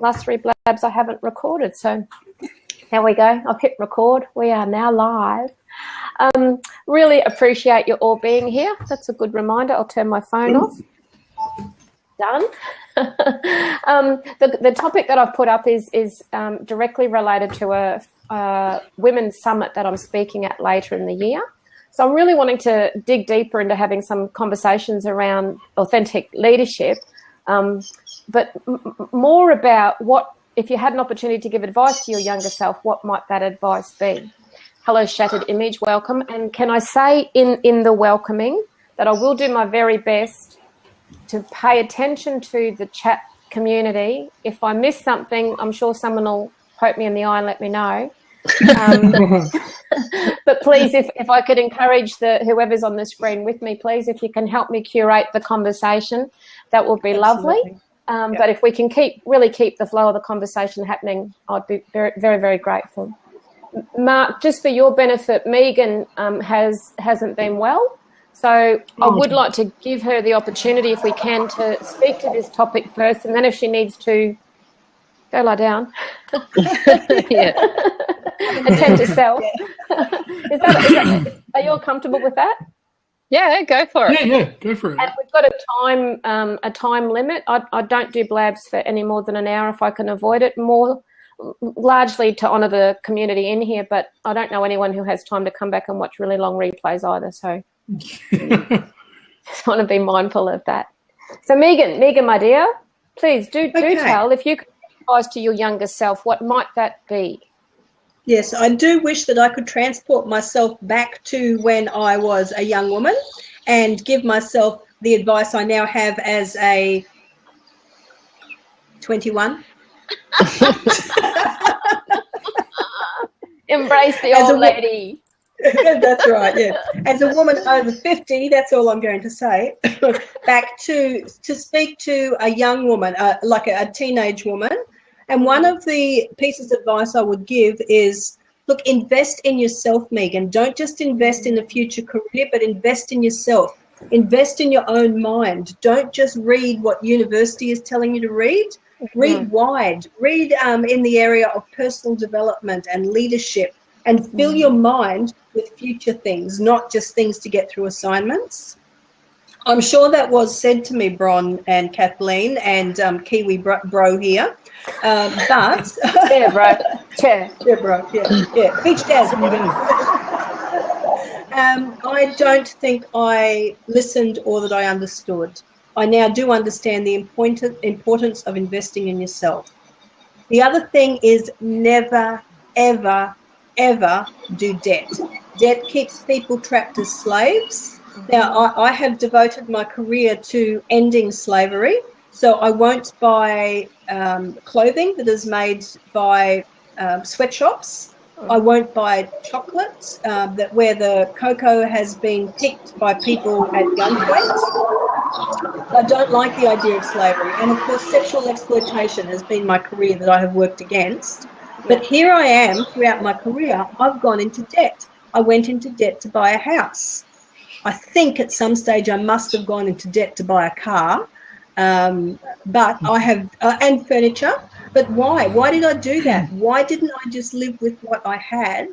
last 3 blabs I haven't recorded. So there we go. I've hit record. We are now live. Really appreciate you all being here. That's a good reminder. I'll turn my phone off. Done. The topic that I've put up is directly related to a women's summit that I'm speaking at later in the year. So I'm really wanting to dig deeper into having some conversations around authentic leadership, but more about what, if you had an opportunity to give advice to your younger self, what might that advice be? Hello, Shattered Image, welcome. And can I say in the welcoming that I will do my very best to pay attention to the chat community. If I miss something, I'm sure someone will poke me in the eye and let me know. But please, if I could encourage whoever's on the screen with me, please, if you can help me curate the conversation, that would be lovely. But if we can really keep the flow of the conversation happening, I'd be very, very, very grateful. Mark, just for your benefit, Megan hasn't been well. So I would like to give her the opportunity, if we can, to speak to this topic first, and then if she needs to, go lie down. Attend to self. Are you all comfortable with that? Yeah, go for it. Yeah, go for it. And we've got a time limit. I don't do blabs for any more than an hour if I can avoid it, more largely to honour the community in here, but I don't know anyone who has time to come back and watch really long replays either, so just want to be mindful of that. So Megan, my dear, please do tell, if you could advise to your younger self, what might that be? Yes, I do wish that I could transport myself back to when I was a young woman and give myself the advice I now have as a 21. Embrace the old lady. That's right, yeah. As a woman over 50, that's all I'm going to say. Back to speak to a young woman, like a teenage woman. And one of the pieces of advice I would give is, look, invest in yourself, Megan. Don't just invest in a future career, but invest in yourself. Invest in your own mind. Don't just read what university is telling you to read. Read wide. Read in the area of personal development and leadership, and fill your mind with future things, not just things to get through assignments. I'm sure that was said to me, Bron and Kathleen and Kiwi bro here. But yeah, bro. Yeah, bro. Yeah. Beach Dad. I don't think I listened or that I understood. I now do understand the importance of investing in yourself. The other thing is never, ever, ever do debt. Debt keeps people trapped as slaves. Now, I have devoted my career to ending slavery, so I won't buy clothing that is made by sweatshops. I won't buy chocolate where the cocoa has been picked by people at gunpoint. I don't like the idea of slavery. And, of course, sexual exploitation has been my career that I have worked against. But here I am throughout my career, I've gone into debt. I went into debt to buy a house. I think at some stage I must have gone into debt to buy a car, but I have, and furniture. But why? Why did I do that? Why didn't I just live with what I had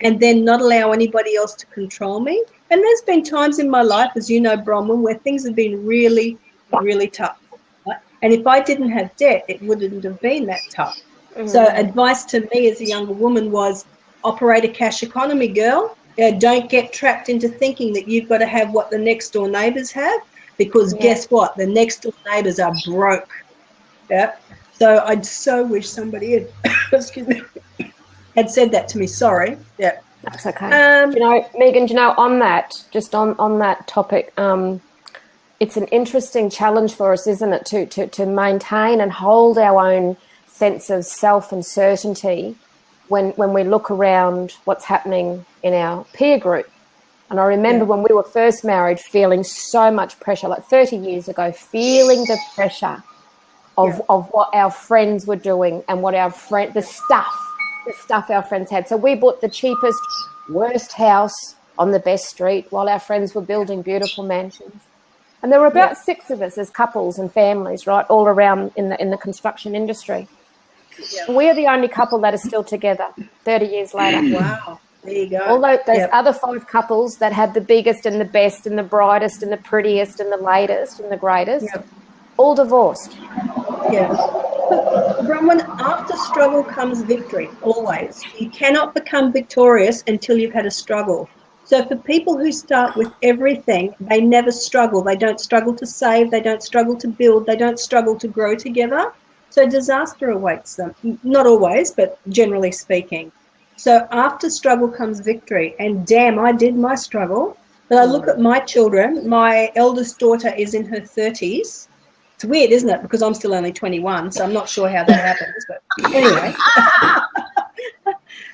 and then not allow anybody else to control me? And there's been times in my life, as you know, Bronwyn, where things have been really, really tough. Right? And if I didn't have debt, it wouldn't have been that tough. So advice to me as a younger woman was, operate a cash economy, girl. Don't get trapped into thinking that you've got to have what the next door neighbours have, because guess what? The next door neighbours are broke. Yeah. So I so wish somebody had, excuse me, had said that to me. Sorry. Yeah. That's okay. Megan, on that, just on that topic, it's an interesting challenge for us, isn't it, to maintain and hold our own sense of self and certainty when we look around what's happening in our peer group. And I remember when we were first married feeling so much pressure, like 30 years ago, feeling the pressure of what our friends were doing and what the stuff our friends had. So we bought the cheapest, worst house on the best street while our friends were building beautiful mansions. And there were about 6 of us as couples and families, right, all around in the construction industry. we're the only couple that are still together 30 years later. Wow. There you go. All those other 5 couples that had the biggest and the best and the brightest and the prettiest and the latest and the greatest, all divorced. Yeah. Bronwyn, after struggle comes victory, always. You cannot become victorious until you've had a struggle. So for people who start with everything, they never struggle. They don't struggle to save. They don't struggle to build. They don't struggle to grow together. So disaster awaits them. Not always, but generally speaking. So after struggle comes victory. And damn, I did my struggle. But I look at my children. My eldest daughter is in her 30s. It's weird, isn't it? Because I'm still only 21, so I'm not sure how that happens. But anyway.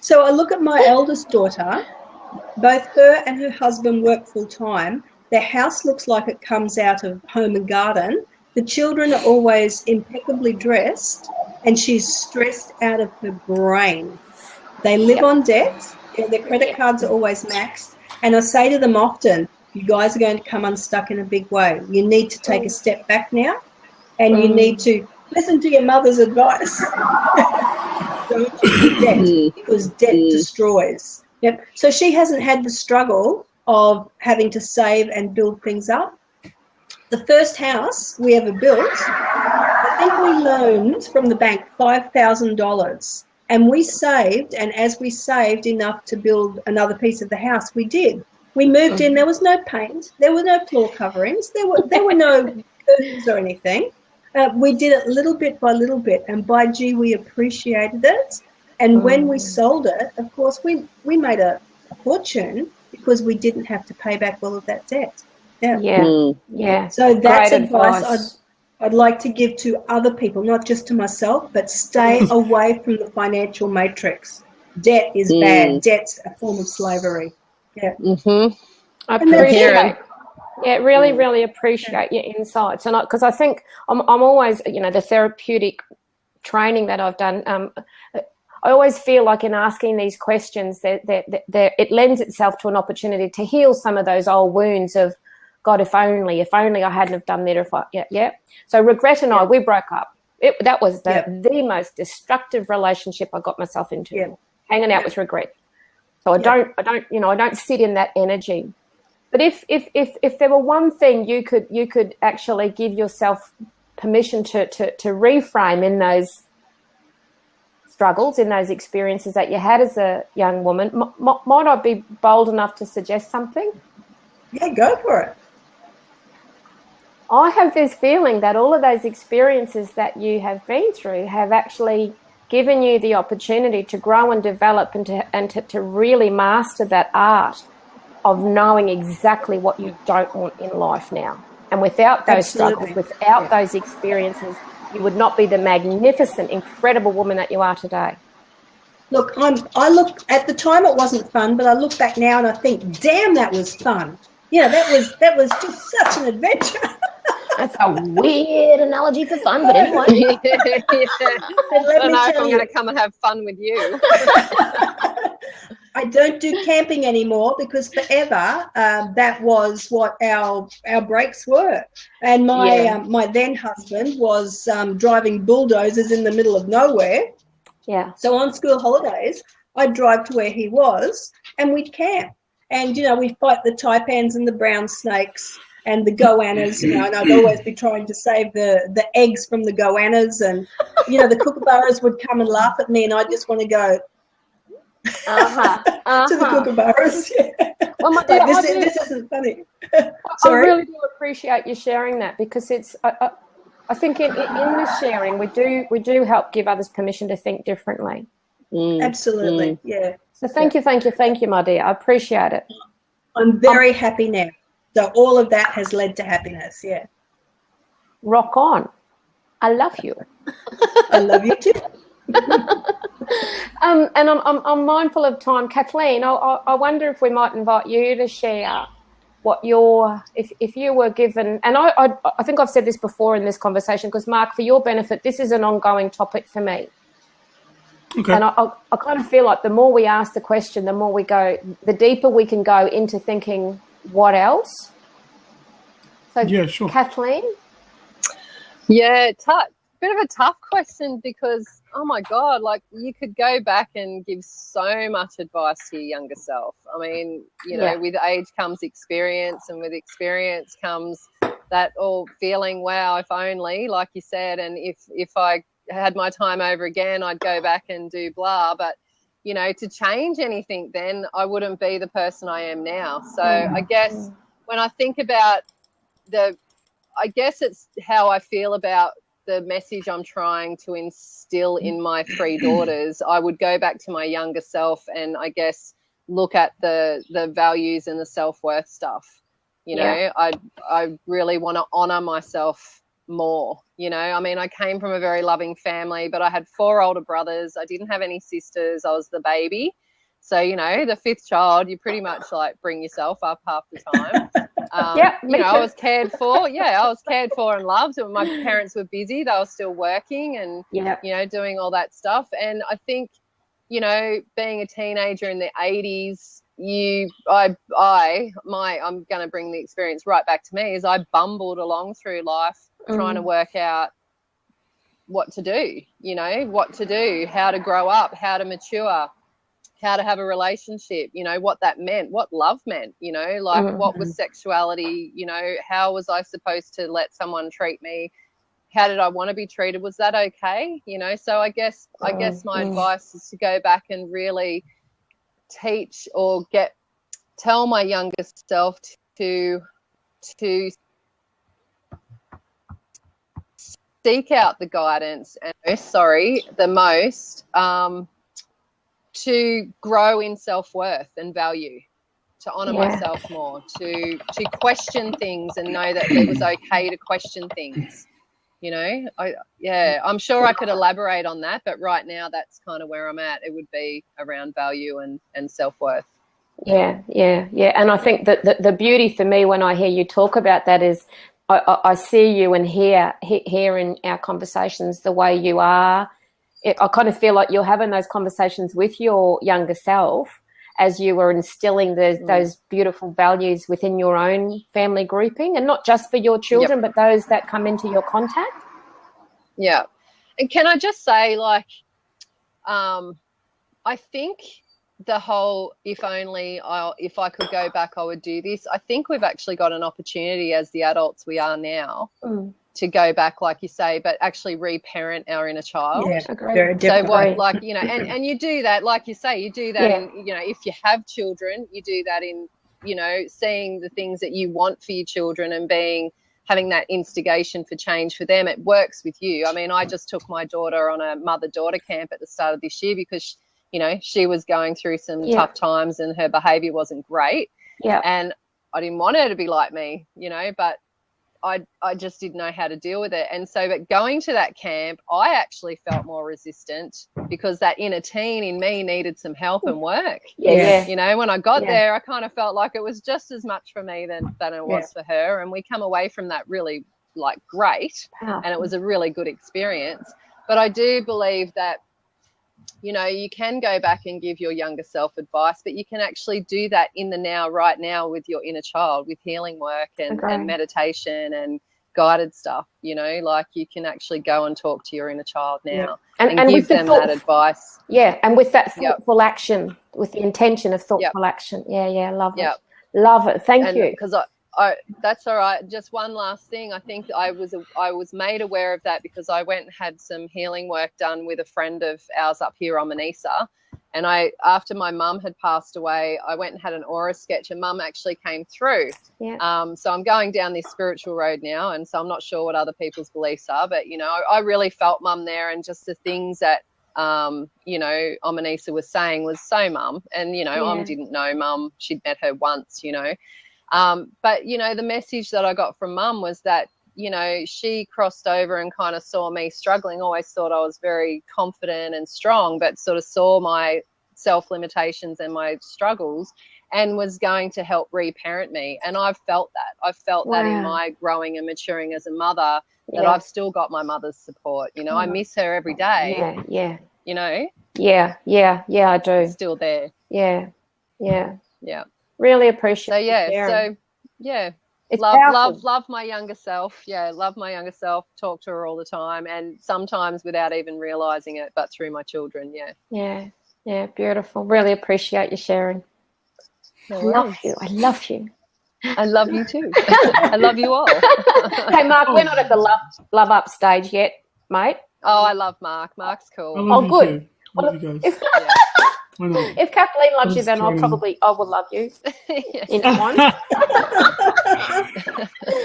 So I look at my eldest daughter. Both her and her husband work full-time. Their house looks like it comes out of Home and Garden. The children are always impeccably dressed, and she's stressed out of her brain. They live on debt. Their credit cards are always maxed. And I say to them often, you guys are going to come unstuck in a big way. You need to take a step back now, and you need to listen to your mother's advice. Don't do debt, because debt destroys. Yep. So she hasn't had the struggle of having to save and build things up. The first house we ever built, I think we loaned from the bank $5,000, and we saved, and as we saved enough to build another piece of the house, we did. We moved in, there was no paint, there were no floor coverings, there were no curtains or anything. We did it little bit by little bit, and by gee, we appreciated it. And when we sold it, of course, we made a fortune because we didn't have to pay back all of that debt. Yeah. So that's advice I'd like to give to other people, not just to myself, but stay away from the financial matrix. Debt is bad. Debt's a form of slavery. Yeah. I appreciate. Yeah, really, really appreciate your insights, and because I think I'm always, the therapeutic training that I've done. I always feel like in asking these questions, that it lends itself to an opportunity to heal some of those old wounds of, God, if only I hadn't have done that. So regret and I, we broke up. That was the most destructive relationship I got myself into. Hanging out with regret. So I don't sit in that energy. But if there were one thing you could actually give yourself permission to reframe in those struggles, in those experiences that you had as a young woman, might I be bold enough to suggest something? Yeah, go for it. I have this feeling that all of those experiences that you have been through have actually given you the opportunity to grow and develop and to really master that art of knowing exactly what you don't want in life now. And without those struggles, without those experiences, you would not be the magnificent, incredible woman that you are today. Look, at the time it wasn't fun, but I look back now and I think, damn, that was fun. That was just such an adventure. That's a weird analogy for fun, but anyway. I don't know if I'm going to come and have fun with you. I don't do camping anymore because forever that was what our breaks were. And my then husband was driving bulldozers in the middle of nowhere. Yeah. So on school holidays, I'd drive to where he was and we'd camp. And, we'd fight the taipans and the brown snakes and the goannas, and I'd always be trying to save the eggs from the goannas. And, the kookaburras would come and laugh at me and I'd just want to go, to the kookaburras. Well, this isn't funny. Sorry. I really do appreciate you sharing that because it's. I think in the sharing we do help give others permission to think differently. Absolutely, yeah. So thank you, my dear. I appreciate it. I'm very happy now. So all of that has led to happiness. Yeah. Rock on. I love you. I love you too. And I'm mindful of time. Kathleen, I wonder if we might invite you to share what if you were given, and I think I've said this before in this conversation because, Mark, for your benefit, this is an ongoing topic for me. Okay. And I kind of feel like the more we ask the question, the more we go, the deeper we can go into thinking, what else? So, yeah, sure. Kathleen? Yeah, bit of a tough question because, oh my God, like you could go back and give so much advice to your younger self. I mean, you know, with age comes experience, and with experience comes that all feeling, wow, if only, like you said, and if I had my time over again, I'd go back and do blah. But, you know, to change anything then, I wouldn't be the person I am now. So I guess when I think about I guess it's how I feel about the message I'm trying to instill in my 3 daughters. I would go back to my younger self and I guess look at the values and the self-worth stuff. You know, I really want to honor myself more. You know, I mean, I came from a very loving family, but I had 4 older brothers. I didn't have any sisters. I was the baby. So, you know, the 5th child, you pretty much like bring yourself up half the time. You know, I was cared for. Yeah, I was cared for and loved. And my parents were busy. They were still working and, you know, doing all that stuff. And I think, you know, being a teenager in the 80s, I'm going to bring the experience right back to me, is I bumbled along through life trying to work out what to do, you know, what to do, how to grow up, how to mature, how to have a relationship, you know, what that meant, what love meant, you know, like what was sexuality, you know, how was I supposed to let someone treat me? How did I want to be treated? Was that okay? You know, so I guess my advice is to go back and really teach or tell my younger self to seek out the guidance and the most to grow in self-worth and value, to honor myself more, to question things and know that it was okay to question things. You know, I'm sure I could elaborate on that, but right now that's kind of where I'm at. It would be around value and self-worth. Yeah. And I think that the beauty for me when I hear you talk about that is I see you and hear in our conversations the way you are. I kind of feel like you're having those conversations with your younger self as you were instilling those beautiful values within your own family grouping, and not just for your children, but those that come into your contact. Yeah. And can I just say, like, I think the whole if I could go back, I would do this. I think we've actually got an opportunity as the adults we are now to go back, like you say, but actually reparent our inner child. Yeah, very different. So like, you know, and you do that, like you say, you do that in, you know, if you have children, you do that in, you know, seeing the things that you want for your children and having that instigation for change for them. It works with you. I mean, I just took my daughter on a mother-daughter camp at the start of this year because, you know, she was going through some tough times and her behavior wasn't great. Yeah. And I didn't want her to be like me, you know, but I just didn't know how to deal with it. And so, but going to that camp, I actually felt more resistant because that inner teen in me needed some help and work. Yeah. You know, when I got there, I kind of felt like it was just as much for me than it was for her. And we come away from that really like great. And it was a really good experience. But I do believe that, you know, you can go back and give your younger self advice, but you can actually do that in the now, right now, with your inner child, with healing work and meditation and guided stuff, you know, like you can actually go and talk to your inner child now and give them that advice. Yeah, and with that thoughtful action, with the intention of thoughtful action. Yeah, I love it. Love it. Thank you. Because that's all right. Just one last thing. I think I was made aware of that because I went and had some healing work done with a friend of ours up here on Manisa. And after my mum had passed away, I went and had an aura sketch, and mum actually came through. Yeah. So I'm going down this spiritual road now, and so I'm not sure what other people's beliefs are, but, you know, I really felt mum there, and just the things that, you know, Omanisa was saying was so mum. And, you know, Om didn't know mum. She'd met her once, you know. But, you know, the message that I got from mum was that, you know, she crossed over and kind of saw me struggling, always thought I was very confident and strong, but sort of saw my self-limitations and my struggles and was going to help reparent me. And I've felt that. I've felt that in my growing and maturing as a mother, that I've still got my mother's support. You know, I miss her every day. Yeah. You know? Yeah, I do. It's still there. Yeah. Yeah. Really appreciate it. So, yeah. It's love my younger self. Yeah, love my younger self. Talk to her all the time, and sometimes without even realizing it, but through my children. Yeah, beautiful. Really appreciate you sharing. I love you. I love you too. I love you all. Hey, Mark, we're not at the love up stage yet, mate. Oh, I love Mark. Mark's cool. Oh, good. Love you guys. If Kathleen loves you, then I will love you. In time.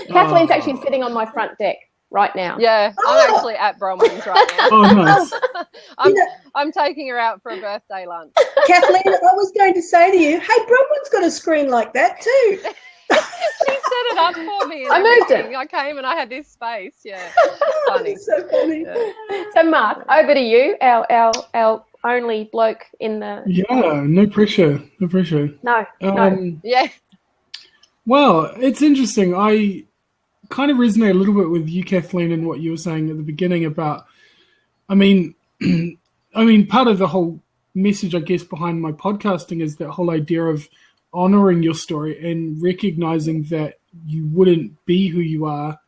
Kathleen's actually sitting on my front deck right now. Yeah, I'm actually at Bronwyn's right now. Oh, nice. I'm taking her out for a birthday lunch. Kathleen, I was going to say to you, hey, Bronwyn's got a screen like that too. She set it up for me. And I moved it. I came and I had this space. Yeah, funny. So funny. Yeah. So, Mark, over to you, our only bloke in the. Yeah, no pressure. No. Yeah. Well, it's interesting. I kind of resonate a little bit with you, Kathleen, and what you were saying at the beginning about. I mean, part of the whole message, I guess, behind my podcasting is that whole idea of honoring your story and recognizing that you wouldn't be who you are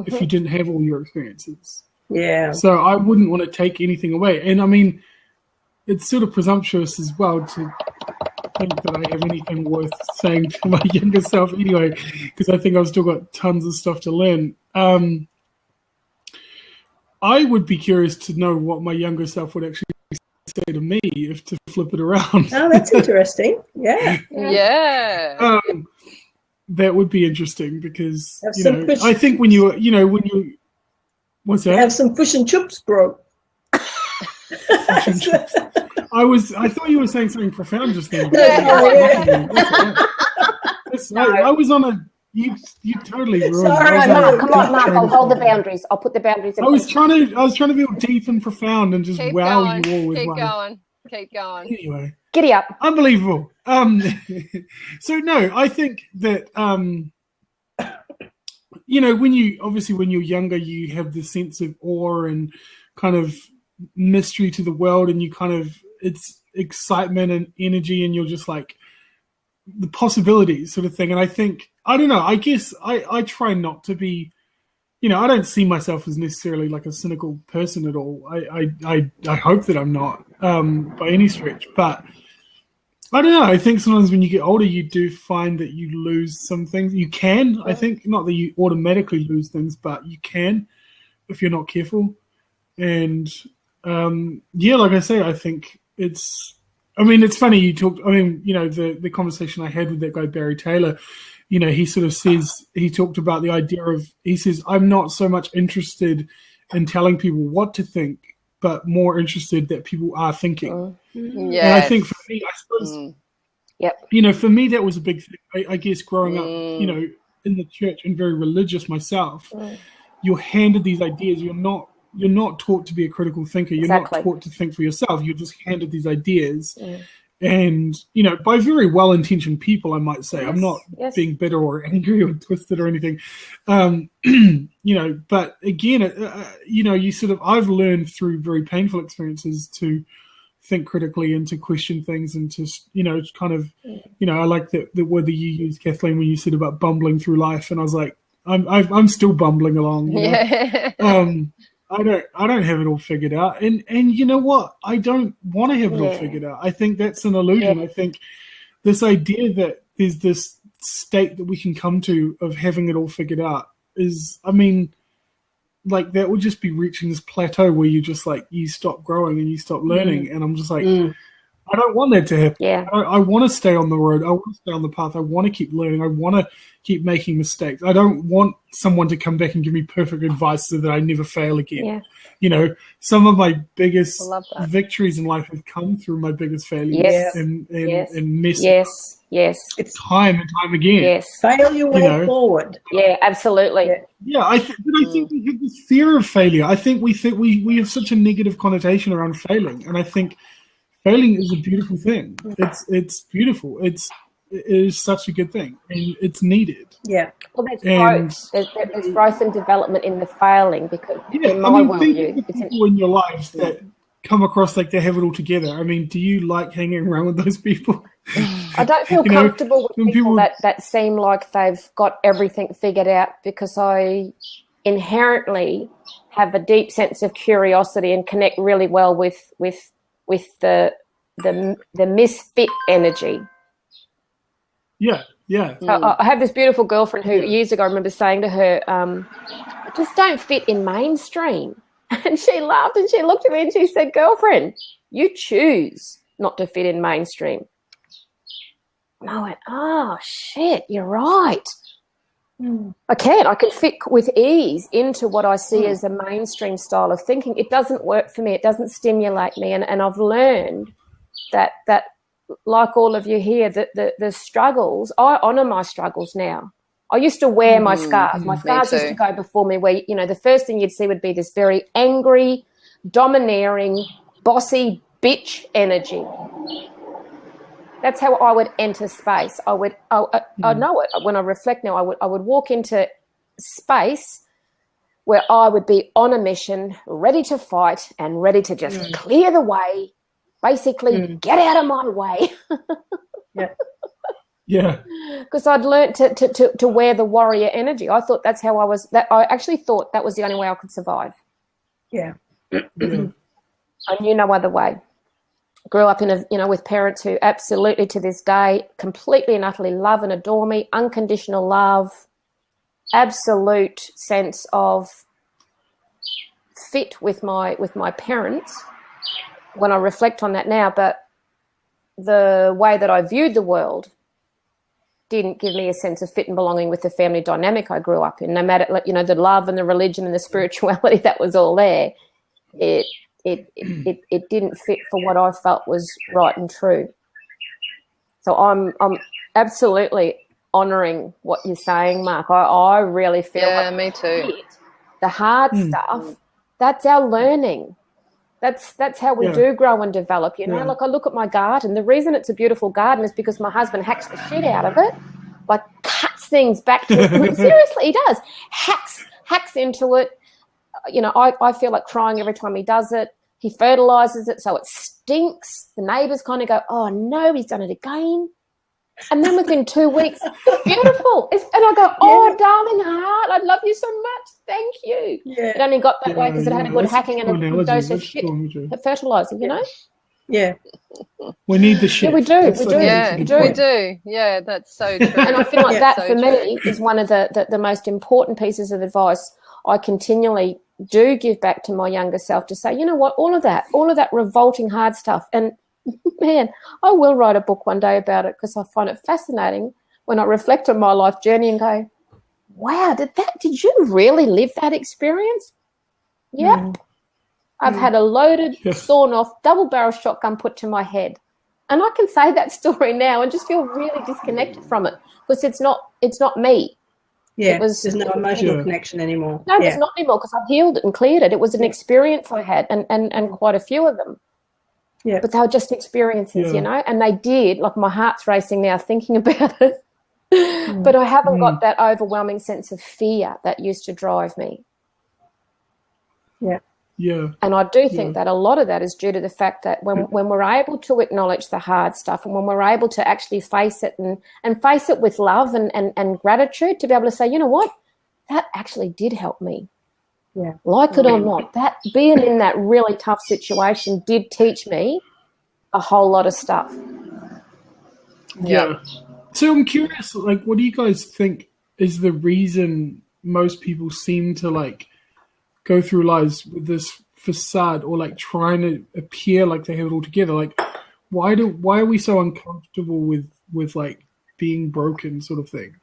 if you didn't have all your experiences. Yeah. So I wouldn't want to take anything away. And I mean, it's sort of presumptuous as well to think that I have anything worth saying to my younger self anyway, because I think I've still got tons of stuff to learn. I would be curious to know what my younger self would actually say to me if to flip it around. Oh, that's interesting. Yeah. Yeah. That would be interesting because, Have I think when you what's that? Have some fish and chips, bro. I thought you were saying something profound just then. I was on a. You totally ruined. Sorry, it. Mark, come on, Mark. I'll hold the boundaries. I'll put the boundaries in. I was trying to be all deep and profound and just Keep wow going. you all with Keep one. going. Keep going. Anyway, Giddy up. unbelievable. So no, I think that when you're younger, you have this sense of awe and kind of mystery to the world, and you kind of it's excitement and energy, and you're just like the possibilities sort of thing. And I think I don't know. I guess I try not to be. I don't see myself as necessarily like a cynical person at all. I hope that I'm not by any stretch. But I don't know. I think sometimes when you get older, you do find that you lose some things. You can, I think, not that you automatically lose things, but you can if you're not careful. And like I say, I think it's funny you talked. The conversation I had with that guy Barry Taylor. He sort of says, he talked about the idea of, he says, I'm not so much interested in telling people what to think, but more interested that people are thinking. And I think for me, I suppose, for me, that was a big thing. I guess growing up, in the church and very religious myself, you're handed these ideas. You're not taught to be a critical thinker. You're not taught to think for yourself. You're just handed these ideas. And, by very well-intentioned people, I might say. I'm not being bitter or angry or twisted or anything. But again, you sort of, I've learned through very painful experiences to think critically and to question things and to, kind of, I like the word that you used, Kathleen, when you said about bumbling through life. And I was like, I'm still bumbling along. I don't have it all figured out. And you know what? I don't want to have it all figured out. I think that's an illusion. I think this idea that there's this state that we can come to of having it all figured out is, that would just be reaching this plateau where you just you stop growing and you stop learning. And I'm just like, I don't want that to happen. Yeah. I want to stay on the road. I want to stay on the path. I want to keep learning. I want to keep making mistakes. I don't want someone to come back and give me perfect advice so that I never fail again. Yeah. Some of my biggest victories in life have come through my biggest failures and misses. Yes. It's time and time again. Yes. Fail your way forward. Yeah, absolutely. Yeah, I think we have this fear of failure. I think we have such a negative connotation around failing, and I think failing is a beautiful thing. It's beautiful. It is such a good thing, and it's needed. Yeah. Well, there's growth. There's growth and development in the failing because in my worldview, think people in your lives that come across like they have it all together. I mean, do you like hanging around with those people? I don't feel comfortable with people that seem like they've got everything figured out, because I inherently have a deep sense of curiosity and connect really well with the misfit energy. Yeah. So I have this beautiful girlfriend who years ago I remember saying to her, just don't fit in mainstream. And she laughed and she looked at me and she said, girlfriend, you choose not to fit in mainstream. And I went, oh, shit, you're right. I can fit with ease into what I see as a mainstream style of thinking. It doesn't work for me. It doesn't stimulate me. And I've learned that like all of you here, the struggles, I honour my struggles now. I used to wear my scars. My scars used to go before me where, the first thing you'd see would be this very angry, domineering, bossy bitch energy. That's how I would enter space. I know it. When I reflect now, I would walk into space where I would be on a mission, ready to fight and ready to just clear the way, basically get out of my way. Yeah. Because I'd learnt to wear the warrior energy. I thought that's how I was. I actually thought that was the only way I could survive. Yeah. I knew no other way. Grew up with parents who absolutely to this day completely and utterly love and adore me, unconditional love, absolute sense of fit with my parents when I reflect on that now. But the way that I viewed the world didn't give me a sense of fit and belonging with the family dynamic I grew up in. No matter, the love and the religion and the spirituality that was all there, it didn't fit for what I felt was right and true. So I'm absolutely honouring what you're saying, Mark. I really feel like me too. The hard stuff, that's our learning. That's how we do grow and develop, Like I look at my garden. The reason it's a beautiful garden is because my husband hacks the shit out of it, like cuts things back to seriously, he does. Hacks into it. I feel like crying every time he does it. He fertilizes it so it stinks. The neighbors kind of go, oh no, he's done it again. And then within 2 weeks, it's beautiful. And I go, oh, darling heart, I love you so much. Thank you. Yeah. It only got that way because it had a good hacking and a good dose of shit fertilizer, Yeah. We need the shit. Yeah, we do. We do. Yeah, that's so true. And I feel like that for me is one of the most important pieces of advice I continually do give back to my younger self, to say, you know what, all of that revolting hard stuff. And man, I will write a book one day about it, because I find it fascinating when I reflect on my life journey and go, wow, did you really live that experience? Yeah. I've had a loaded, sawn off, double barrel shotgun put to my head. And I can say that story now and just feel really disconnected from it, because it's not me. Yeah, there's no emotional connection anymore. No, there's not anymore, because I've healed it and cleared it. It was an experience I had, and quite a few of them. Yeah. But they were just experiences, and they did, like my heart's racing now thinking about it. But I haven't got that overwhelming sense of fear that used to drive me. Yeah. Yeah. And I do think that a lot of that is due to the fact that when we're able to acknowledge the hard stuff, and when we're able to actually face it and face it with love and gratitude, to be able to say, you know what, that actually did help me. Yeah. Like it or not, that being in that really tough situation did teach me a whole lot of stuff. Yeah. So I'm curious, like, what do you guys think is the reason most people seem to go through lives with this facade, or trying to appear like they have it all together? Like, why are we so uncomfortable with being broken, sort of thing?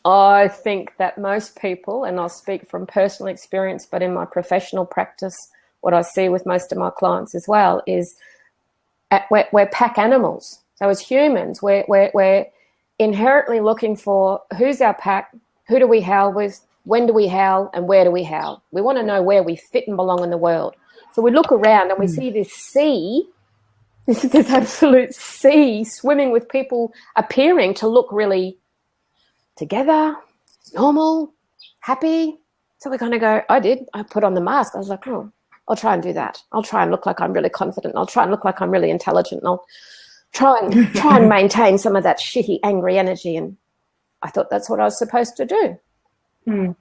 I think that most people, and I'll speak from personal experience, but in my professional practice, what I see with most of my clients as well is we're pack animals. So as humans, we're inherently looking for who's our pack, who do we howl with, when do we howl, and where do we howl. We want to know where we fit and belong in the world. So we look around and we see this sea, this absolute sea swimming with people appearing to look really together, normal, happy, So we kind of go, I put on the mask. I was like, oh, I'll try and do that. I'll try and look like I'm really confident. I'll try and look like I'm really intelligent. And I'll try and maintain some of that shitty, angry energy. And I thought that's what I was supposed to do. Mm.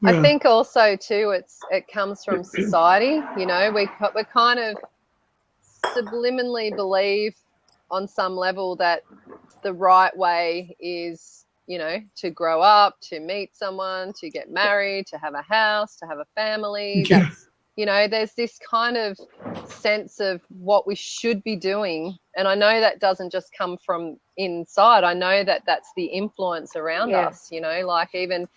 I think also too, it comes from society. You know, we kind of subliminally believe on some level that the right way is, you know, to grow up, to meet someone, to get married, to have a house, to have a family. Yeah. That's, you know, there's this kind of sense of what we should be doing. And I know that doesn't just come from inside. I know that that's the influence around us, you know, like even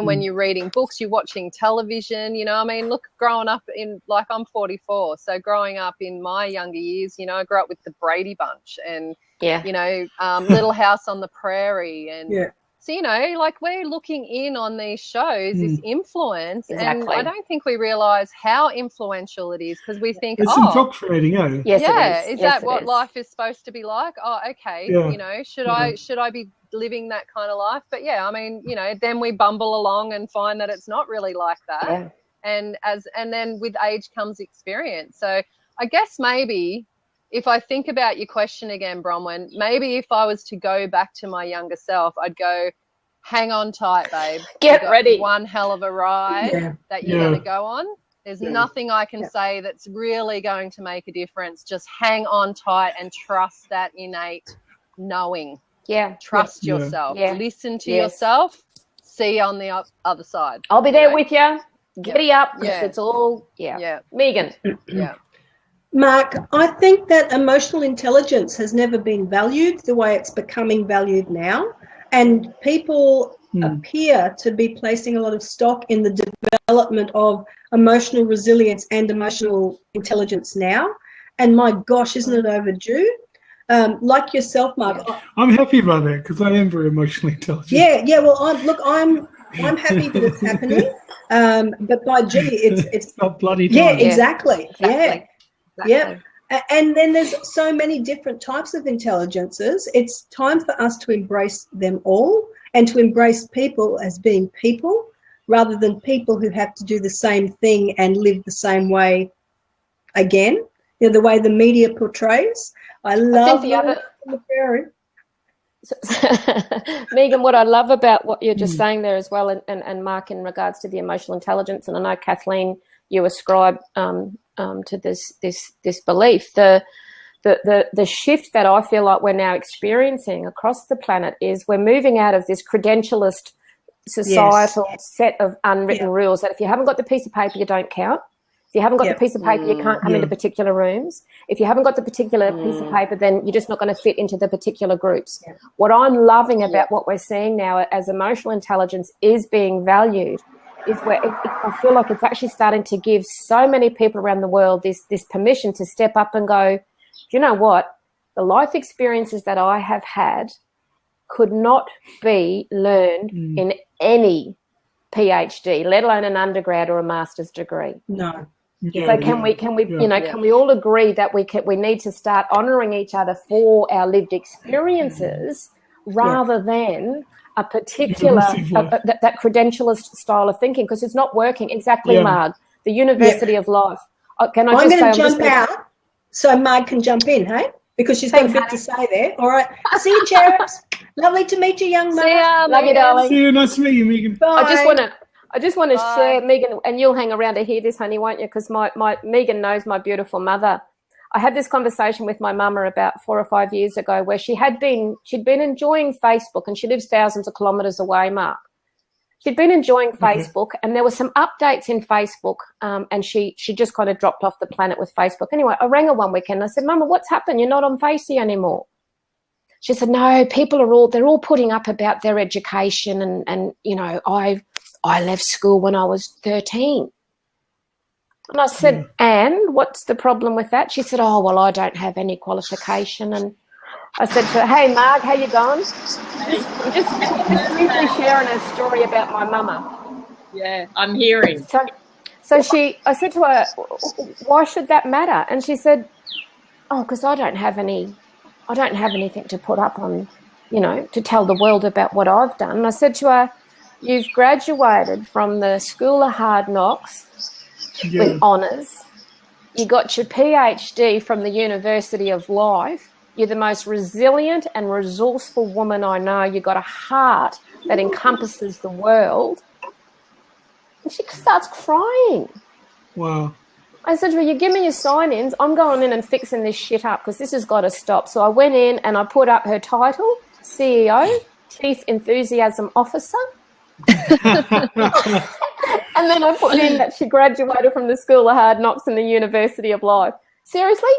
when you're reading books, you're watching television, you know, I mean, look, growing up in, like, I'm 44. So growing up in my younger years, you know, I grew up with the Brady Bunch and, you know, Little House on the Prairie. And so, you know, like, we're looking in on these shows, this influence. And I don't think we realise how influential it is, because we think, it's indoctrinating, eh? Yes, it is. Is that what life is supposed to be like? Oh, okay. You know, should I be living that kind of life? But I mean, you know, then we bumble along and find that it's not really like that. And then with age comes experience. So I guess maybe if I think about your question again, Bronwyn, maybe if I was to go back to my younger self, I'd go, hang on tight, babe. Get ready. One hell of a ride that you're going to go on. There's nothing I can say that's really going to make a difference. Just hang on tight and trust that innate knowing. Trust yourself. Listen to yourself. See you on the other side. I'll be there with you. Giddy up. It's all, Megan. Mark, I think that emotional intelligence has never been valued the way it's becoming valued now. And people appear to be placing a lot of stock in the development of emotional resilience and emotional intelligence now. And my gosh, isn't it overdue? Like yourself, Mark. I'm happy about that because I am very emotionally intelligent. Yeah. Well, I'm happy that it's happening. But by gee, it's not bloody. Exactly. Yeah. And then there's so many different types of intelligences. It's time for us to embrace them all and to embrace people as being people rather than people who have to do the same thing and live the same way again. You know, the way the media portrays. I love the other. Megan, what I love about what you're just saying there as well, and Mark, in regards to the emotional intelligence, and I know Kathleen, you ascribe to this belief. The shift that I feel like we're now experiencing across the planet is we're moving out of this credentialist societal set of unwritten rules that if you haven't got the piece of paper, you don't count. If you haven't got the piece of paper, you can't come into particular rooms. If you haven't got the particular piece of paper, then you're just not going to fit into the particular groups. What I'm loving about what we're seeing now as emotional intelligence is being valued is where I feel like it's actually starting to give so many people around the world this permission to step up and go, you know what? The life experiences that I have had could not be learned in any PhD, let alone an undergrad or a master's degree. No. So can we all agree that we need to start honouring each other for our lived experiences rather than a particular that credentialist style of thinking, because it's not working. Exactly, Marg. The University of Life. Can I I'm just going to jump out so Marg can jump in, hey? Because she's got a bit to say there. All right. See you, Cherubs. Lovely to meet you, young man. See ya, love you, darling. See you. Nice to meet you, Megan. Bye. I just want to share, Megan, and you'll hang around to hear this, honey, won't you? Because my Megan knows my beautiful mother. I had this conversation with my mama about 4 or 5 years ago where she'd been enjoying Facebook, and she lives thousands of kilometres away, Mark. She'd been enjoying Facebook, and there were some updates in Facebook, and she just kind of dropped off the planet with Facebook. Anyway, I rang her one weekend and I said, Mama, what's happened? You're not on Facey anymore. She said, no, they're all putting up about their education and you know, I left school when I was 13. And I said, and what's the problem with that? She said, oh, well, I don't have any qualification. And I said to her, hey, Marg, how you going? I'm just briefly sharing a story about my mama. Yeah, I'm hearing. So I said to her, why should that matter? And she said, oh, because I don't have anything to put up on, you know, to tell the world about what I've done. And I said to her, You've graduated from the School of Hard Knocks with honours. You got your PhD from the University of Life. You're the most resilient and resourceful woman I know. You've got a heart that encompasses the world. And she starts crying. Wow. I said to her, you give me your sign-ins, I'm going in and fixing this shit up because this has got to stop. So I went in and I put up her title, CEO, Chief Enthusiasm Officer. And then I put in that she graduated from the School of Hard Knocks and the University of Life. Seriously?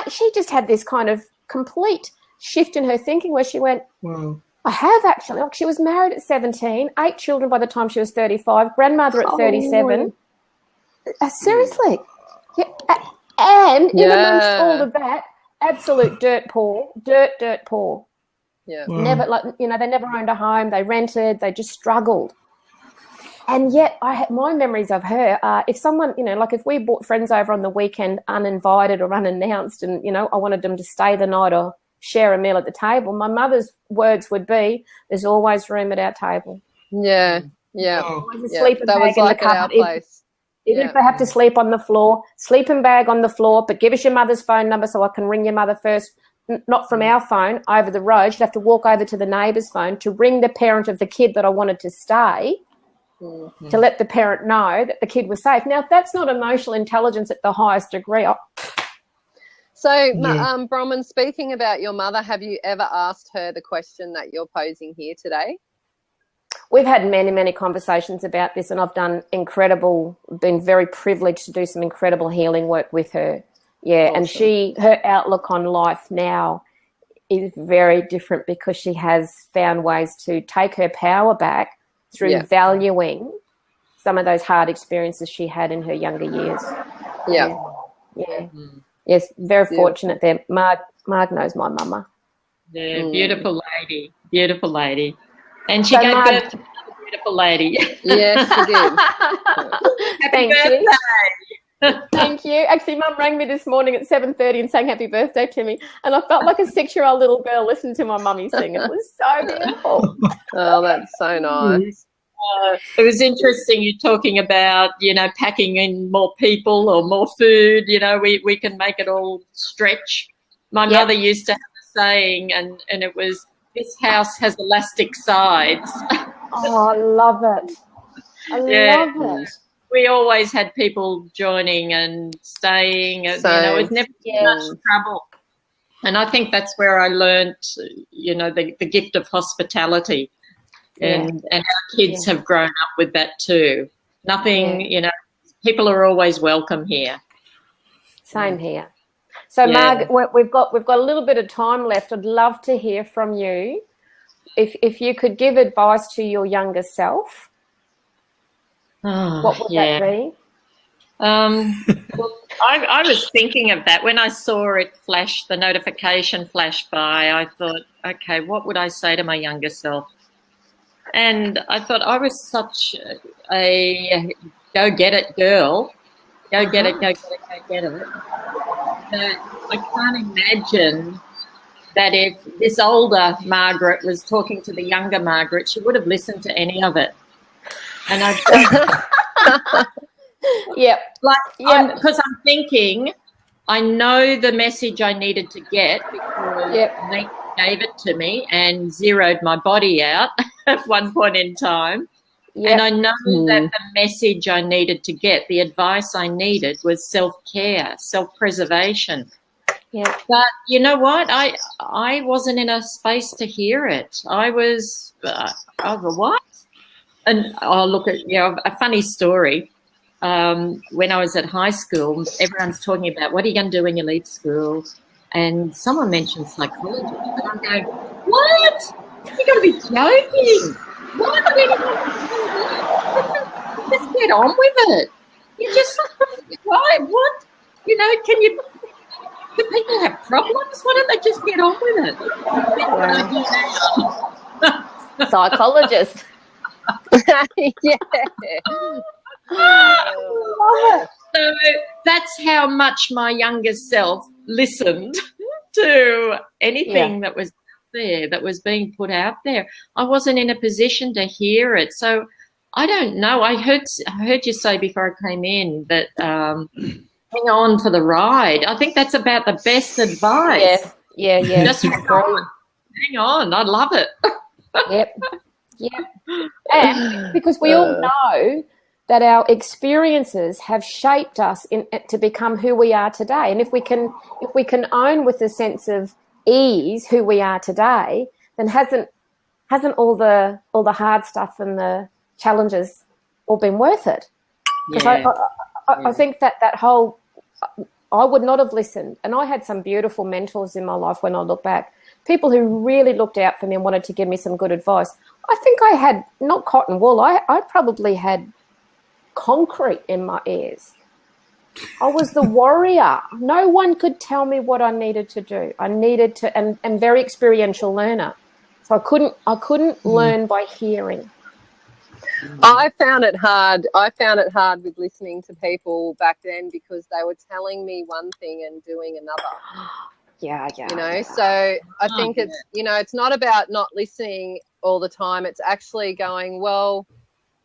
She just had this kind of complete shift in her thinking where she went, wow. I have actually. Like, she was married at 17, 8 children by the time she was 35, grandmother at 37. Seriously. Yeah. And in amongst all of that, absolute dirt poor. Yeah. Wow. Never, like, you know, they never owned a home. They rented. They just struggled. And yet my memories of her are, if someone, you know, like if we brought friends over on the weekend uninvited or unannounced and, you know, I wanted them to stay the night or share a meal at the table, my mother's words would be, there's always room at our table. Yeah, yeah. Oh. That was like at our place. Even if they have to sleep on the floor, sleeping bag on the floor, but give us your mother's phone number so I can ring your mother first, not from our phone, over the road. She'd have to walk over to the neighbour's phone to ring the parent of the kid that I wanted to stay, to let the parent know that the kid was safe. Now, if that's not emotional intelligence at the highest degree. So, Bronwyn, speaking about your mother, have you ever asked her the question that you're posing here today? We've had many, many conversations about this, and I've been very privileged to do some incredible healing work with her. Yeah, awesome. And her outlook on life now is very different because she has found ways to take her power back through valuing some of those hard experiences she had in her younger years. Yeah. Yes, very fortunate there. Marg knows my mama. Yeah, beautiful lady. And she gave birth to a beautiful lady. Yes, she did. Thank you. Thank you. Actually, Mum rang me this morning at 7:30 and sang happy birthday to me, and I felt like a 6-year-old little girl listening to my mummy sing. It was so beautiful. Oh, that's so nice. It was interesting you talking about, you know, packing in more people or more food. You know, we can make it all stretch. My mother used to have a saying, and it was, this house has elastic sides. Oh, I love it. I love it. We always had people joining and staying. You know, it was never too much trouble. And I think that's where I learnt, you know, the gift of hospitality. And our kids have grown up with that too. Nothing, you know, people are always welcome here. Same here. So, Marg, we've got a little bit of time left. I'd love to hear from you. If you could give advice to your younger self, what would that be? Well, I was thinking of that when I saw it flash, the notification flash by. I thought, okay, what would I say to my younger self? And I thought I was such a go get it girl. Go get it, go get it, go get it. That I can't imagine that if this older Margaret was talking to the younger Margaret, she would have listened to any of it. And I because I'm thinking, I know the message I needed to get because Nate gave it to me and zeroed my body out at one point in time. And I know that the message I needed to get, the advice I needed, was self-care, self-preservation. Yeah. But you know what? I wasn't in a space to hear it. I was over what? And I'll look at, a funny story. When I was at high school, everyone's talking about what are you going to do when you leave school? And someone mentioned psychology. And I'm going, what? You've got to be joking. What? Just get on with it. You just, why? What? You know, do people have problems? Why don't they just get on with it? Psychologist. So that's how much my younger self listened to anything that was there that was being put out there. I wasn't in a position to hear it. So I don't know. I heard you say before I came in that hang on for the ride. I think that's about the best advice. Yeah. Just hang on. I love it. Yep. And because we all know that our experiences have shaped us to become who we are today. And if we can own with a sense of ease who we are today, then hasn't all the hard stuff and the challenges all been worth it? Because I think that whole, I would not have listened. And I had some beautiful mentors in my life when I look back, people who really looked out for me and wanted to give me some good advice. I think I had not cotton wool. I probably had concrete in my ears. I was the warrior. No one could tell me what I needed to do. I needed to, and very experiential learner. So I couldn't learn by hearing. I found it hard. With listening to people back then because they were telling me one thing and doing another. Yeah. So I think it's not about not listening all the time. It's actually going, well,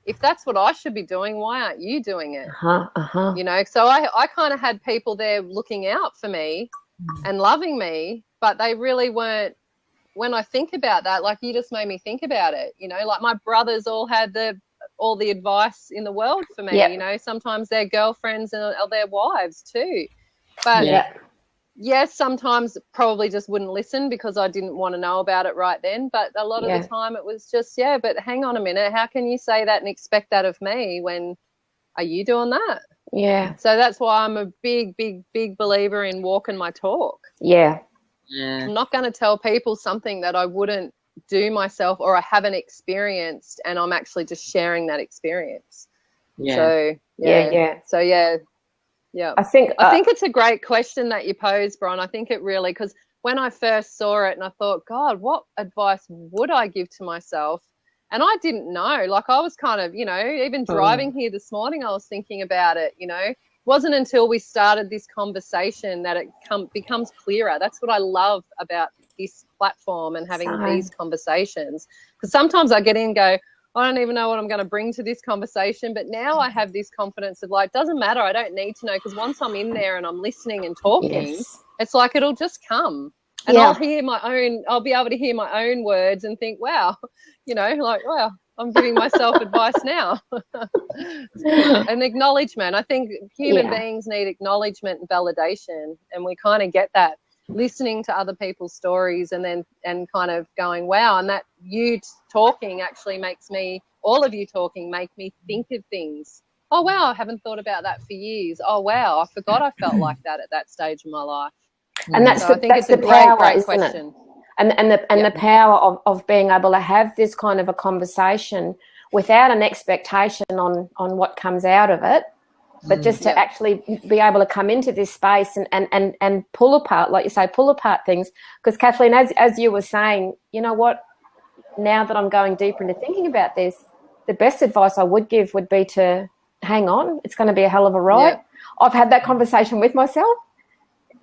if that's what I should be doing, why aren't you doing it? So I kind of had people there looking out for me and loving me, but they really weren't. When I think about that, like you just made me think about it, like my brothers all had all the advice in the world for me, sometimes their girlfriends and their wives too. But yes, sometimes probably just wouldn't listen because I didn't want to know about it right then. But a lot of the time it was just, but hang on a minute. How can you say that and expect that of me when are you doing that? Yeah. So that's why I'm a big, big, big believer in walking my talk. Yeah. I'm not going to tell people something that I wouldn't do myself or I haven't experienced, and I'm actually just sharing that experience. Yeah. So, yeah. I think it's a great question that you posed, Bron. I think it really, because when I first saw it and I thought, God, what advice would I give to myself? And I didn't know. Like I was kind of, even driving here this morning, I was thinking about it, It wasn't until we started this conversation that it becomes clearer. That's what I love about this platform and having these conversations. Because sometimes I get in and go, I don't even know what I'm going to bring to this conversation. But now I have this confidence of like, doesn't matter. I don't need to know, because once I'm in there and I'm listening and talking, it's like it'll just come. And I'll be able to hear my own words and think, wow, wow, I'm giving myself advice now. An acknowledgement. I think human beings need acknowledgement and validation. And we kind of get that listening to other people's stories and kind of going, wow, and that you talking actually makes me, all of you talking, make me think of things. Oh, wow, I haven't thought about that for years. Oh, wow, I forgot I felt like that at that stage of my life. And that's I think it's a great question. And the power of being able to have this kind of a conversation without an expectation on what comes out of it, but just to actually be able to come into this space and pull apart, like you say, pull apart things. Because Kathleen, as you were saying, you know what, now that I'm going deeper into thinking about this, the best advice I would give would be to hang on. It's going to be a hell of a ride. I've had that conversation with myself.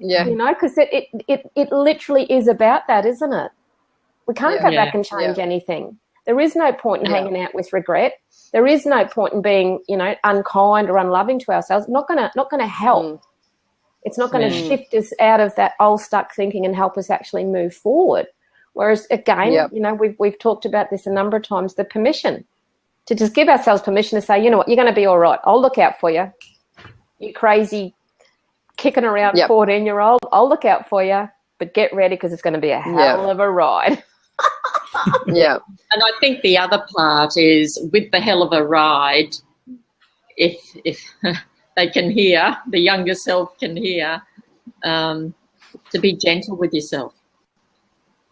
Yeah. Because it literally is about that, isn't it? We can't go back and change anything. There is no point in hanging out with regret. There is no point in being, unkind or unloving to ourselves. Not gonna help. It's not going to shift us out of that old stuck thinking and help us actually move forward. Whereas again, we've talked about this a number of times, the permission to just give ourselves permission to say, you know what, you're going to be all right. I'll look out for you. You crazy kicking around 14-year-old, I'll look out for you, but get ready because it's going to be a hell of a ride. And I think the other part is with the hell of a ride, if they can hear, the younger self can hear, to be gentle with yourself.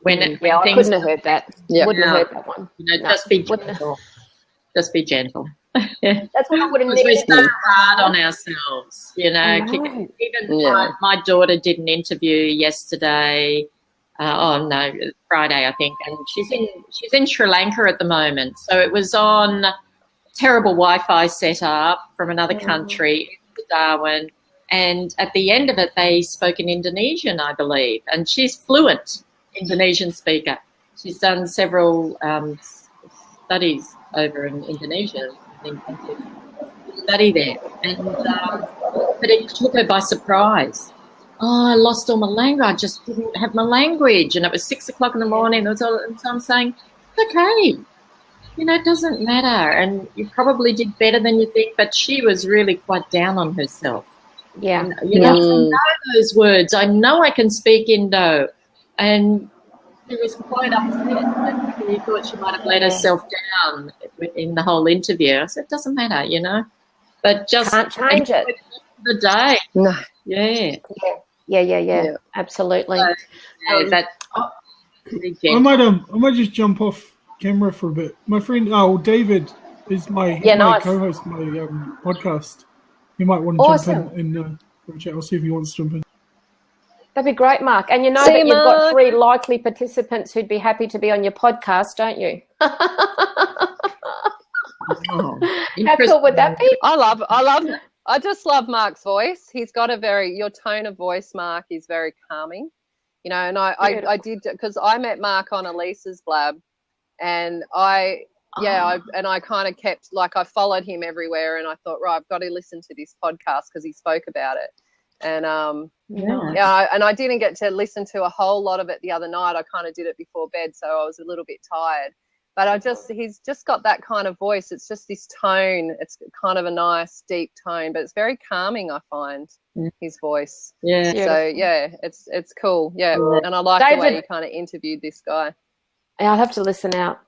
When I couldn't have heard that. Wouldn't have heard that one. Just be gentle. Just be gentle. That's what I would have needed. We're so hard on ourselves, Even my daughter did an interview yesterday. Friday, I think, and she's in Sri Lanka at the moment. So it was on terrible Wi-Fi setup from another country, Darwin, and at the end of it, they spoke in Indonesian, I believe, and she's fluent Indonesian speaker. She's done several studies over in Indonesia, intensive study there, and but it took her by surprise. Oh, I lost all my language. I just didn't have my language, and it was 6 o'clock in the morning. And so I'm saying, okay, it doesn't matter, and you probably did better than you think. But she was really quite down on herself. Yeah, and, I know those words. I know I can speak Indo, and she was quite upset. She thought she might have let herself down in the whole interview. I said, it doesn't matter, but just can't change it. The day. No. Yeah. Yeah. Absolutely. So, I might just jump off camera for a bit. My friend, David is my co-host, my podcast. You might want to jump in chat. I'll see if he wants to jump in. That'd be great, Mark. And you know that you've got 3 likely participants who'd be happy to be on your podcast, don't you? How cool would that be? I just love Mark's voice. He's got your tone of voice, Mark, is very calming. And I did, because I met Mark on Elisa's blab, and I kind of kept, I followed him everywhere, and I thought, right, I've got to listen to this podcast because he spoke about it. And and I didn't get to listen to a whole lot of it the other night. I kind of did it before bed, so I was a little bit tired. But he's just got that kind of voice. It's just this tone. It's kind of a nice, deep tone, but it's very calming, I find, his voice. Yeah. So, it's cool. Yeah. And I like the way you kind of interviewed this guy. I'll have to listen out.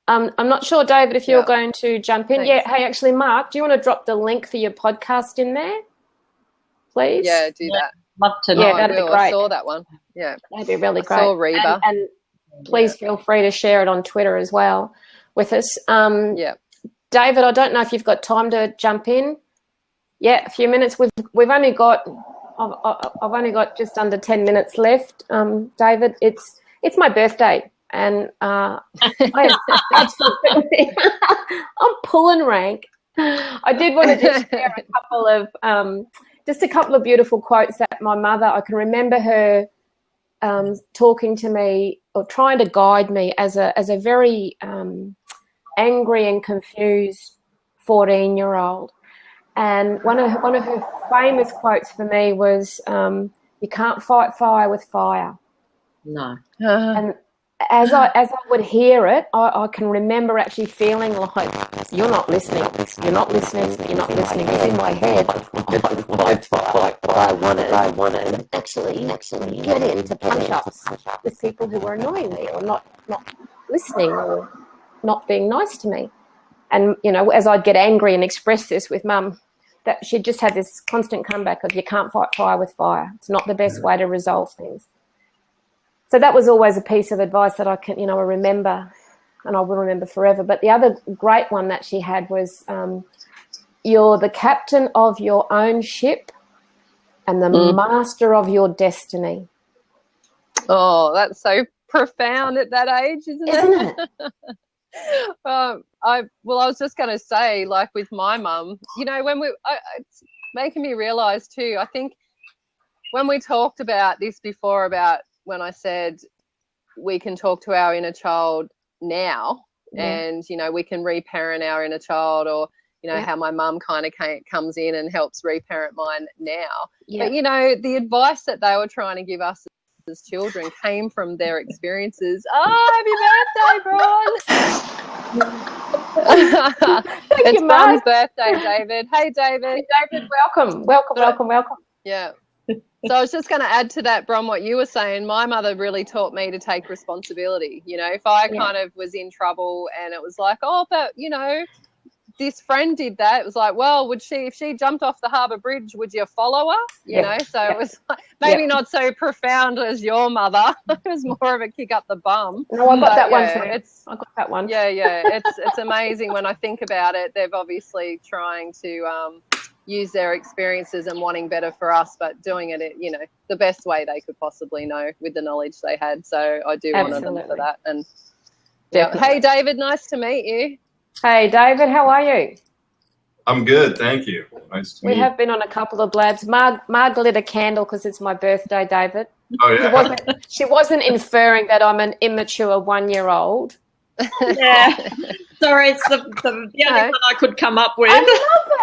I'm not sure, David, if you're going to jump in. Thanks. Yeah. Hey, actually, Mark, do you want to drop the link for your podcast in there, please? Yeah, do that. Love to. Yeah, that'd be great. I saw that one. Yeah. That'd be really great. I saw Reba. And please feel free to share it on Twitter as well with us. David, I don't know if you've got time to jump in. Yeah, a few minutes. We've only got. I've only got just under 10 minutes left. David, it's my birthday, and I absolutely I'm pulling rank. I did want to just share a couple of beautiful quotes that my mother. I can remember her talking to me or trying to guide me as a very angry and confused 14-year-old. And one of her famous quotes for me was, "You can't fight fire with fire." No. And as I would hear it, I can remember actually feeling like, you're not listening. It's in my head. I want to actually get into punch-ups with people who were annoying me or not listening or not being nice to me. And, as I'd get angry and express this with Mum, that she'd just have this constant comeback of, you can't fight fire with fire. It's not the best way to resolve things. So that was always a piece of advice that I can, I remember, and I will remember forever. But the other great one that she had was, you're the captain of your own ship and the master of your destiny. Oh, that's so profound at that age, isn't it? I was just going to say, with my mum, it's making me realise too, I think when we talked about this before, about when I said we can talk to our inner child now and, we can reparent our inner child, or, how my mum kind of comes in and helps reparent mine now. Yeah. But, the advice that they were trying to give us as children came from their experiences. Oh, happy birthday, Bron! It's Bron's birthday, David. Hey, David. Hey, David, welcome. Yeah. So I was just going to add to that, Bron, what you were saying. My mother really taught me to take responsibility. If I kind of was in trouble and it was like, oh, but, this friend did that, it was like, well, if she jumped off the Harbour Bridge, would you follow her? You know? So it was maybe not so profound as your mother. It was more of a kick up the bum. No, I got that one too. I got that one. Yeah. It's amazing when I think about it. They've obviously trying to use their experiences and wanting better for us, but doing it, the best way they could possibly know with the knowledge they had. So I do honour them for that. And hey, David, nice to meet you. Hey, David, how are you? I'm good, thank you. Nice to meet you. We have been on a couple of blabs. Marg lit a candle because it's my birthday, David. Oh yeah. She wasn't inferring that I'm an immature 1-year-old. Yeah. Sorry, it's the only one I could come up with. I love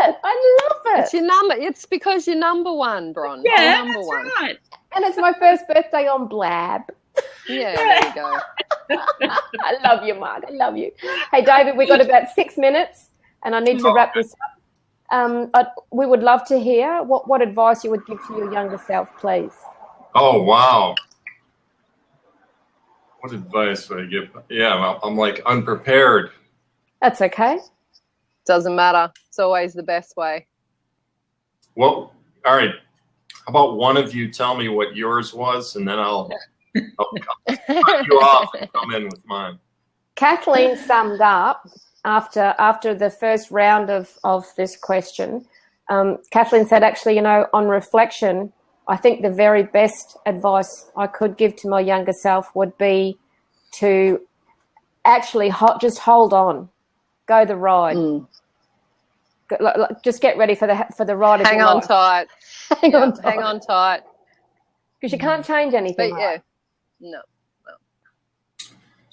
it. It's your number. It's because you're number one, Bron. Yeah, you're number that's one. right. And it's my first birthday on Blab. Yeah, there you go. I love you, Mark. I love you. Hey, David, we've got about 6 minutes, and I need to wrap this up. We would love to hear what advice you would give to your younger self, please. Oh wow. What advice would I give? Yeah, I'm like unprepared. That's okay. Doesn't matter. It's always the best way. Well, all right. How about one of you tell me what yours was, and then I'll cut you off and come in with mine. Kathleen summed up after the first round of this question. Kathleen said, actually, on reflection, I think the very best advice I could give to my younger self would be to actually just hold on, go the ride. Just get ready for the ride. Hang on tight. Hang on tight. Hang on tight. Because you can't change anything. But yeah, no.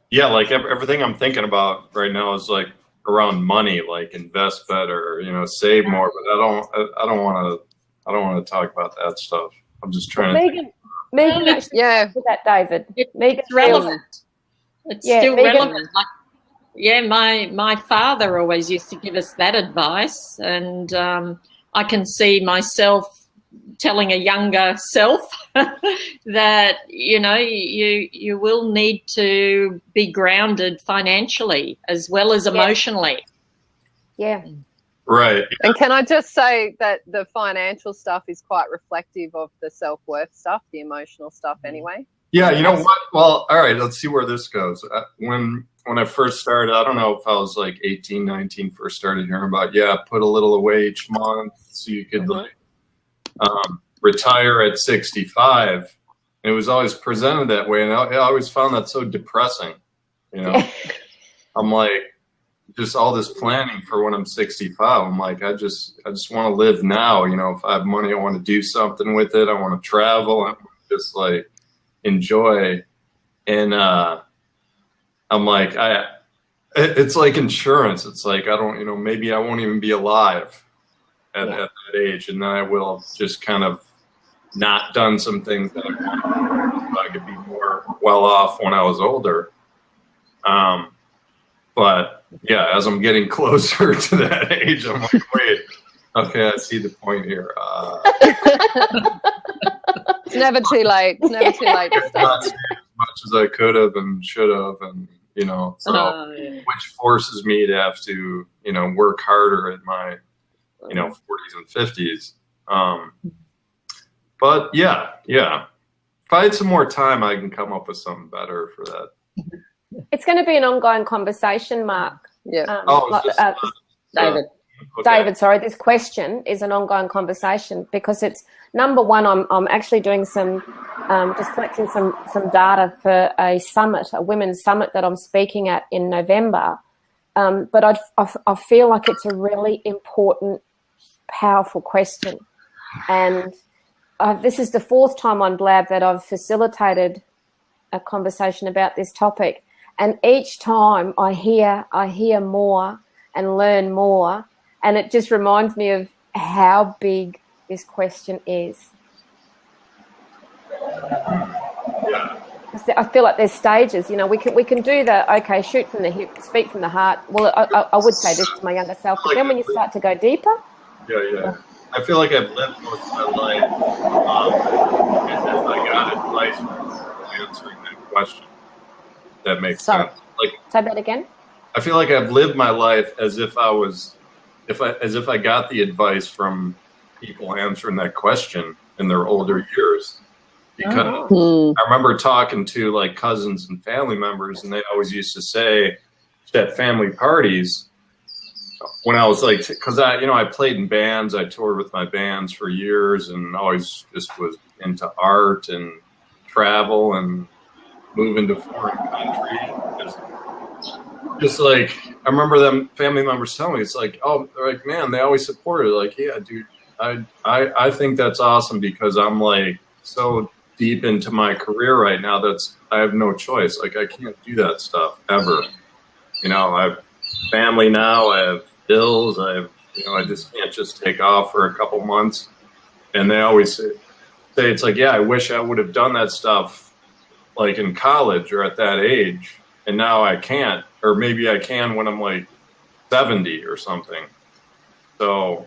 Yeah, like everything I'm thinking about right now is like around money, like invest better, save more. But I don't want to talk about that stuff. I'm just trying to. Megan actually with that, David. It's relevant. It's still relevant. Like, my father always used to give us that advice, and I can see myself telling a younger self that you will need to be grounded financially as well as emotionally. Yeah. Right. And can I just say that the financial stuff is quite reflective of the self-worth stuff, the emotional stuff anyway? Yeah, you know what? Well, all right, let's see where this goes. When I first started, I don't know if I was like 18, 19, first started hearing about, put a little away each month so you could retire at 65. And it was always presented that way, and I always found that so depressing. I'm like, just all this planning for when I'm 65. I'm like, I just want to live now. If I have money, I want to do something with it. I want to travel. I want to just like enjoy. And I'm like, it's like insurance. It's like, I don't, maybe I won't even be alive at that age. And then I will have just kind of not done some things that I wanted, so I could be more well off when I was older. But yeah, as I'm getting closer to that age, I'm like, wait, okay, I see the point here. It's never too late. It's never too late to start. Not as much as I could have and should have, and which forces me to have to, work harder at my, 40s and 50s. But yeah. If I had some more time, I can come up with something better for that. It's going to be an ongoing conversation, Mark. Yeah. David. Okay. David, sorry. This question is an ongoing conversation because it's number one. I'm actually doing some, just collecting some data for a summit, a women's summit that I'm speaking at in November. But I feel like it's a really important, powerful question, and this is the 4th time on Blab that I've facilitated a conversation about this topic. And each time I hear more and learn more, and it just reminds me of how big this question is. I feel like there's stages. We can do shoot from the hip, speak from the heart. Well, I would say this to my younger self, but then when you start to go deeper. Yeah. I feel like I've lived most of my life as if I got advice from answering that question. That makes sense. Like, say that again. I feel like I've lived my life as if I got the advice from people answering that question in their older years. Because I remember talking to like cousins and family members, and they always used to say at family parties when I was like, because I played in bands, I toured with my bands for years, and always just was into art and travel and moving to foreign countries. Just like, I remember them family members telling me, it's like, oh, they're like, man, they always supported. Like, yeah, dude, I think that's awesome because I'm like so deep into my career right now, I have no choice. Like, I can't do that stuff ever. You know, I have family now, I have bills, I just can't just take off for a couple months. And they always say it's like, yeah, I wish I would have done that stuff like in college or at that age. And now I can't, or maybe I can when I'm like 70 or something. So,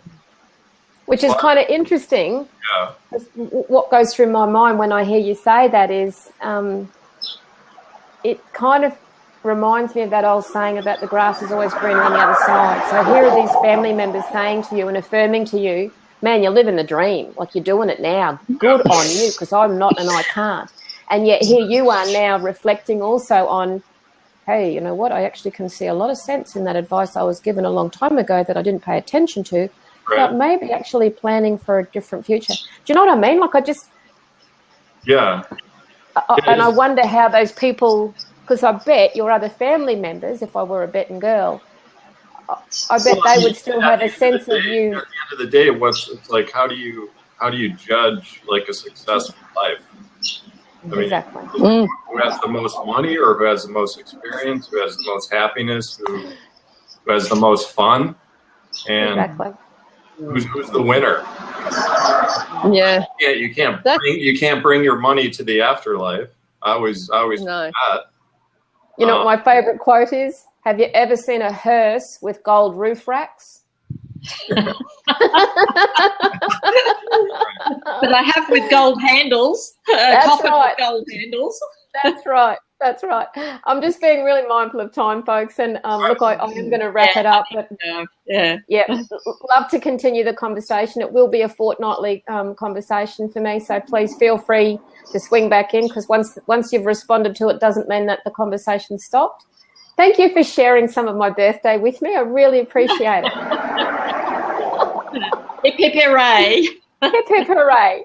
which is kind of interesting. Yeah. What goes through my mind when I hear you say that is, it kind of reminds me of that old saying about the grass is always greener on the other side. So here are these family members saying to you and affirming to you, man, you're living the dream, like you're doing it now. Good on you, because I'm not and I can't. And yet here you are now reflecting also on, hey, you know what, I actually can see a lot of sense in that advice I was given a long time ago that I didn't pay attention to, but maybe actually planning for a different future. Do you know what I mean? Like and I wonder how those people, because I bet your other family members, if I were a betting girl, I bet they would still have a sense of you. At the end of the day, it's like, how do you judge like a successful life? I mean, exactly. Who has the most money, or who has the most experience, who has the most happiness, who has the most fun, and exactly. who's the winner? Yeah. You can't bring your money to the afterlife. I always No. do that. You know what my favourite quote is? Have you ever seen a hearse with gold roof racks? But I have with gold handles. That's right. With gold handles. That's right. That's right. I'm just being really mindful of time, folks. And look, I am going to wrap it up. But love to continue the conversation. It will be a fortnightly conversation for me. So please feel free to swing back in, because once you've responded to it, doesn't mean that the conversation stopped. Thank you for sharing some of my birthday with me. I really appreciate it. Hip, hip, hooray. Hip, hip, hooray.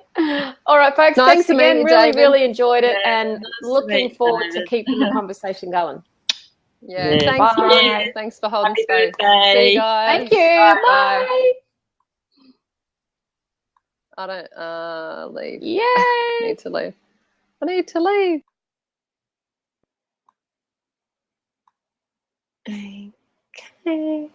All right, folks, Nice thanks again. You, really, David. really enjoyed it, and nice looking to forward you. to keeping the conversation going. Yeah, thanks, Bye. Maria. Thanks for holding Happy space. birthday. See you guys. Thank you. Bye. Bye. I don't leave. Yay. I need to leave. I need to leave. Okay.